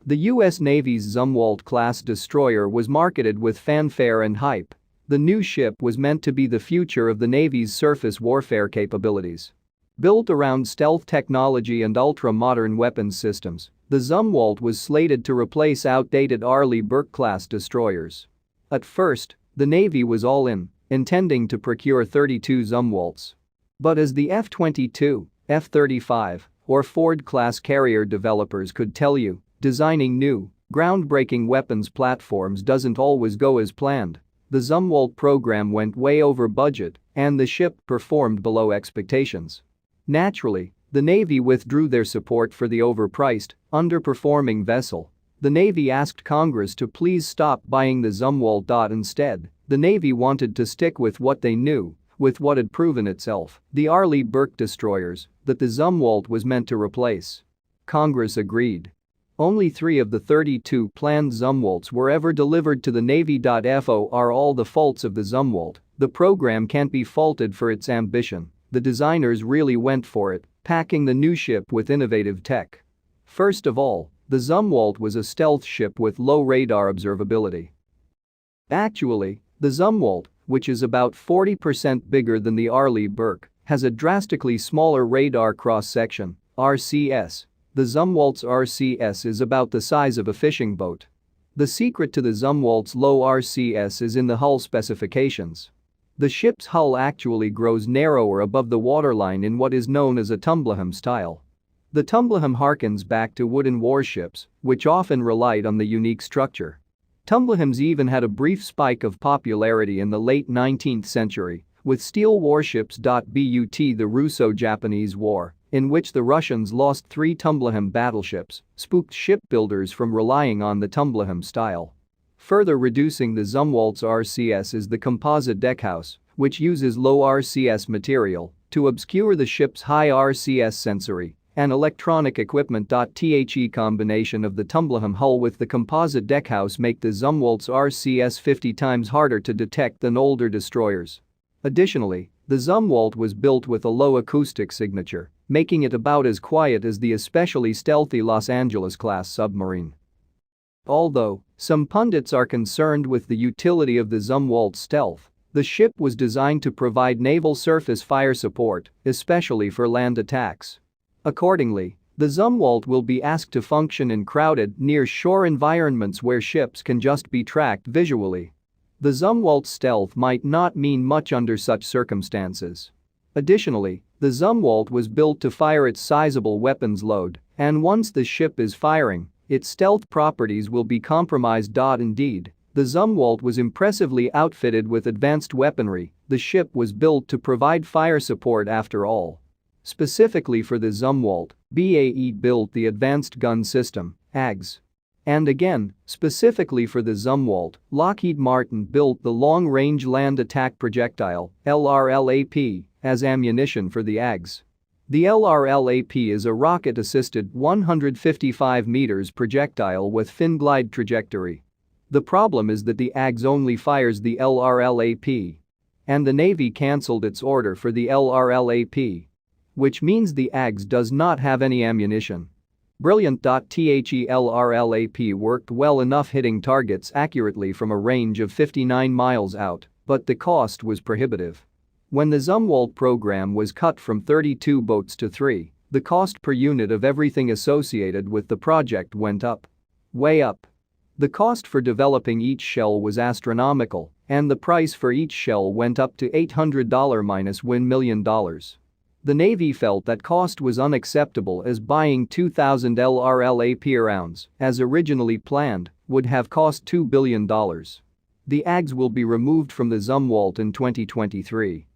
The U.S. Navy's Zumwalt-class destroyer was marketed with fanfare and hype. The new ship was meant to be the future of the Navy's surface warfare capabilities. Built around stealth technology and ultra-modern weapons systems, the Zumwalt was slated to replace outdated Arleigh-Burke-class destroyers. At first, the Navy was all in, intending to procure 32 Zumwalts. But as the F-22, F-35, or Ford-class carrier developers could tell you, designing new, groundbreaking weapons platforms doesn't always go as planned. The Zumwalt program went way over budget, and the ship performed below expectations. Naturally, the Navy withdrew their support for the overpriced, underperforming vessel. The Navy asked Congress to please stop buying the Zumwalt. Instead, the Navy wanted to stick with what they knew, with what had proven itself, the Arleigh-Burke destroyers, that the Zumwalt was meant to replace. Congress agreed. Only 3 of the 32 planned Zumwalts were ever delivered to the Navy. For all the faults of the Zumwalt, the program can't be faulted for its ambition. The designers really went for it, packing the new ship with innovative tech. First of all, the Zumwalt was a stealth ship with low radar observability. Actually, the Zumwalt, which is about 40% bigger than the Arleigh-Burke, has a drastically smaller radar cross-section, RCS. The Zumwalt's RCS is about the size of a fishing boat. The secret to the Zumwalt's low RCS is in the hull specifications. The ship's hull actually grows narrower above the waterline in what is known as a tumbleham style. The tumbleham harkens back to wooden warships, which often relied on the unique structure. Tumblehams even had a brief spike of popularity in the late 19th century, with steel warships. But the Russo-Japanese War, in which the Russians lost 3 tumbleham battleships, spooked shipbuilders from relying on the tumbleham style. Further reducing the Zumwalt's RCS is the composite deckhouse, which uses low RCS material to obscure the ship's high RCS sensory and electronic equipment. The combination of the tumbleham hull with the composite deckhouse make the Zumwalt's RCS 50 times harder to detect than older destroyers. Additionally, the Zumwalt was built with a low acoustic signature, making it about as quiet as the especially stealthy Los Angeles-class submarine. Although some pundits are concerned with the utility of the Zumwalt's stealth, the ship was designed to provide naval surface fire support, especially for land attacks. Accordingly, the Zumwalt will be asked to function in crowded, near-shore environments where ships can just be tracked visually. The Zumwalt's stealth might not mean much under such circumstances. Additionally, the Zumwalt was built to fire its sizable weapons load, and once the ship is firing, its stealth properties will be compromised. Indeed, the Zumwalt was impressively outfitted with advanced weaponry. The ship was built to provide fire support after all. Specifically for the Zumwalt, BAE built the Advanced Gun System, AGS. And again, specifically for the Zumwalt, Lockheed Martin built the Long-Range Land Attack Projectile, LRLAP, as ammunition for the AGS. The LRLAP is a rocket-assisted 155 meters projectile with fin glide trajectory. The problem is that the AGS only fires the LRLAP. And the Navy cancelled its order for the LRLAP. Which means the AGS does not have any ammunition. Brilliant. The LRLAP worked well enough hitting targets accurately from a range of 59 miles out, but the cost was prohibitive. When the Zumwalt program was cut from 32 boats to 3, the cost per unit of everything associated with the project went up. Way up. The cost for developing each shell was astronomical, and the price for each shell went up to $800-1 million. The Navy felt that cost was unacceptable as buying 2,000 LRLAP rounds, as originally planned, would have cost $2 billion. The AGS will be removed from the Zumwalt in 2023.